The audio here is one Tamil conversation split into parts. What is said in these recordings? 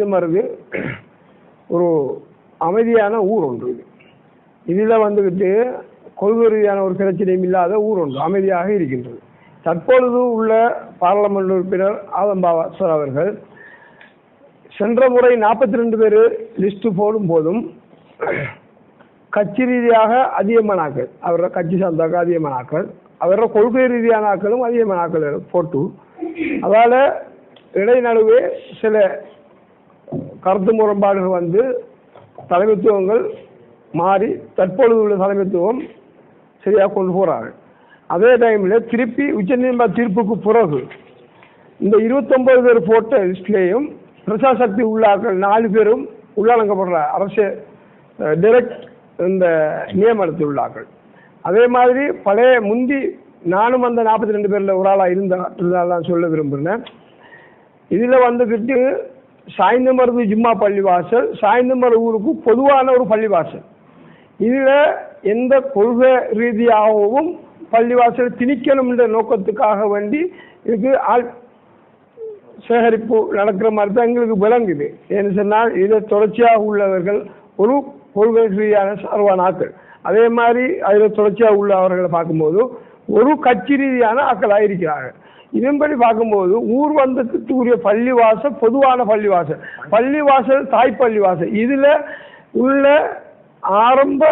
சாய்ந்தமருது ஒரு அமைதியான ஊர் ஒன்று. இதில் வந்துக்கிட்டு கொள்கை ரீதியான ஒரு பிரச்சனையும் இல்லாத ஊர் ஒன்று அமைதியாக இருக்கின்றது. தற்பொழுது உள்ள பாராளுமன்ற உறுப்பினர் ஆதம்பாவா சார் அவர்கள் சென்ற முறை 42 பேர் லிஸ்ட் போடும் போதும் கட்சி ரீதியாக அதிகமானாக்கள், அவரோட கட்சி சார்ந்தாக்க அதிகமானாக்கள், அவரோட கொள்கை ரீதியான ஆக்களும் அதிகமானாக்கள் போட்டு அதால் இடைநடுவே சில கருத்து முரண்பாடுகள் வந்து தலைமைத்துவங்கள் மாறி தற்பொழுது உள்ள தலைமைத்துவம் சரியாக கொண்டு போகிறார்கள். அதே டைமில் திருப்பி உச்சநீதிமன்ற தீர்ப்புக்கு பிறகு இந்த 29 பேர் போட்ட லிஸ்ட்லேயும் பிரசாசக்தி உள்ளாக்கள் 4 பேரும் உள்ளடங்கப்படுற அரசு டைரக்ட் இந்த நியமனத்தில் உள்ளாக்கள். அதே மாதிரி பழைய முந்தி நானும் அந்த 42 பேரில் ஒரு ஆளாக இருந்தால்தான் சொல்ல விரும்புகிறேன். இதில் வந்துக்கிட்டு சாய்ந்தமருது ஜும்மா பள்ளிவாசல் சாய்ந்தமரு ஊருக்கு பொதுவான ஒரு பள்ளிவாசல். இதில் எந்த கொள்கை ரீதியாகவும் பள்ளிவாசல் திணிக்கணும் என்ற நோக்கத்துக்காக வேண்டி இதுக்கு ஆள் சேகரிப்பு நடக்கிற மாதிரி தான் எங்களுக்கு விளங்குது. ஏன்னு சொன்னால் இதை தொடர்ச்சியாக உள்ளவர்கள் ஒரு கொள்கை ரீதியான சார்பான ஆக்கள், அதே மாதிரி அதில் தொடர்ச்சியாக உள்ளவர்களை பார்க்கும்போது ஒரு கட்சி ரீதியான ஆக்களாக இருக்கிறார்கள். இதன்படி பார்க்கும்போது ஊர் வந்தத்துக்குரிய பள்ளிவாசல் பொதுவான பள்ளிவாசல் தாய் பள்ளிவாசல் இதில் உள்ள ஆரம்ப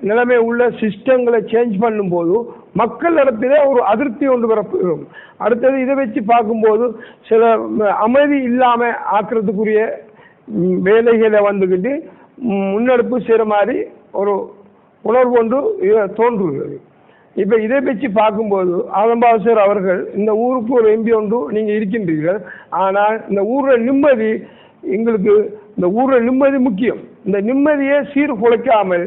நிலைமை உள்ள சிஸ்டங்களை சேஞ்ச் பண்ணும்போது மக்கள் இடத்திலே ஒரு அதிருப்தி ஒன்று பெறப்படும். அடுத்தது இதை வச்சு பார்க்கும்போது சில அமைதி இல்லாமல் ஆக்கிறதுக்குரிய வேலைகளை வந்துக்கிட்டு முன்னெடுப்பு செய்கிற மாதிரி ஒரு உணர்வு ஒன்று தோன்றுகிறது. இப்போ இதை வச்சு பார்க்கும்போது ஆதம்பாவசர் அவர்கள் இந்த ஊருக்கு ஒரு எம்பி ஒன்று நீங்கள் இருக்கின்றீர்கள், ஆனால் இந்த ஊரில் நிம்மதி எங்களுக்கு இந்த ஊரில் நிம்மதி முக்கியம். இந்த நிம்மதியை சீர்குலைக்காமல்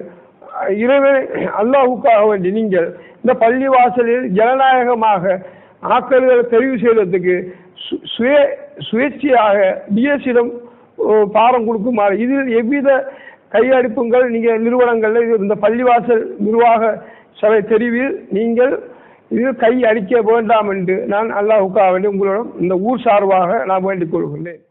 இறைவன் அல்லாஹுக்காக வேண்டி நீங்கள் இந்த பள்ளிவாசலில் ஜனநாயகமாக ஆக்கல்களை தெரிவு செய்வதற்கு சுயேட்சையாக டிஎஸ்சிடம் பாரம் கொடுக்குமாறு இதில் எவ்வித கையடிப்புங்கள் நீங்கள் நிறுவனங்களில் இந்த பள்ளிவாசல் நிர்வாக சபை தெரிவில் நீங்கள் இதில் கை அடிக்க வேண்டாம் என்று நான் அல்லாஹுக்காக வேண்டி உங்களிடம் இந்த ஊர் சார்பாக நான் வேண்டிக் கொள்கின்றேன்.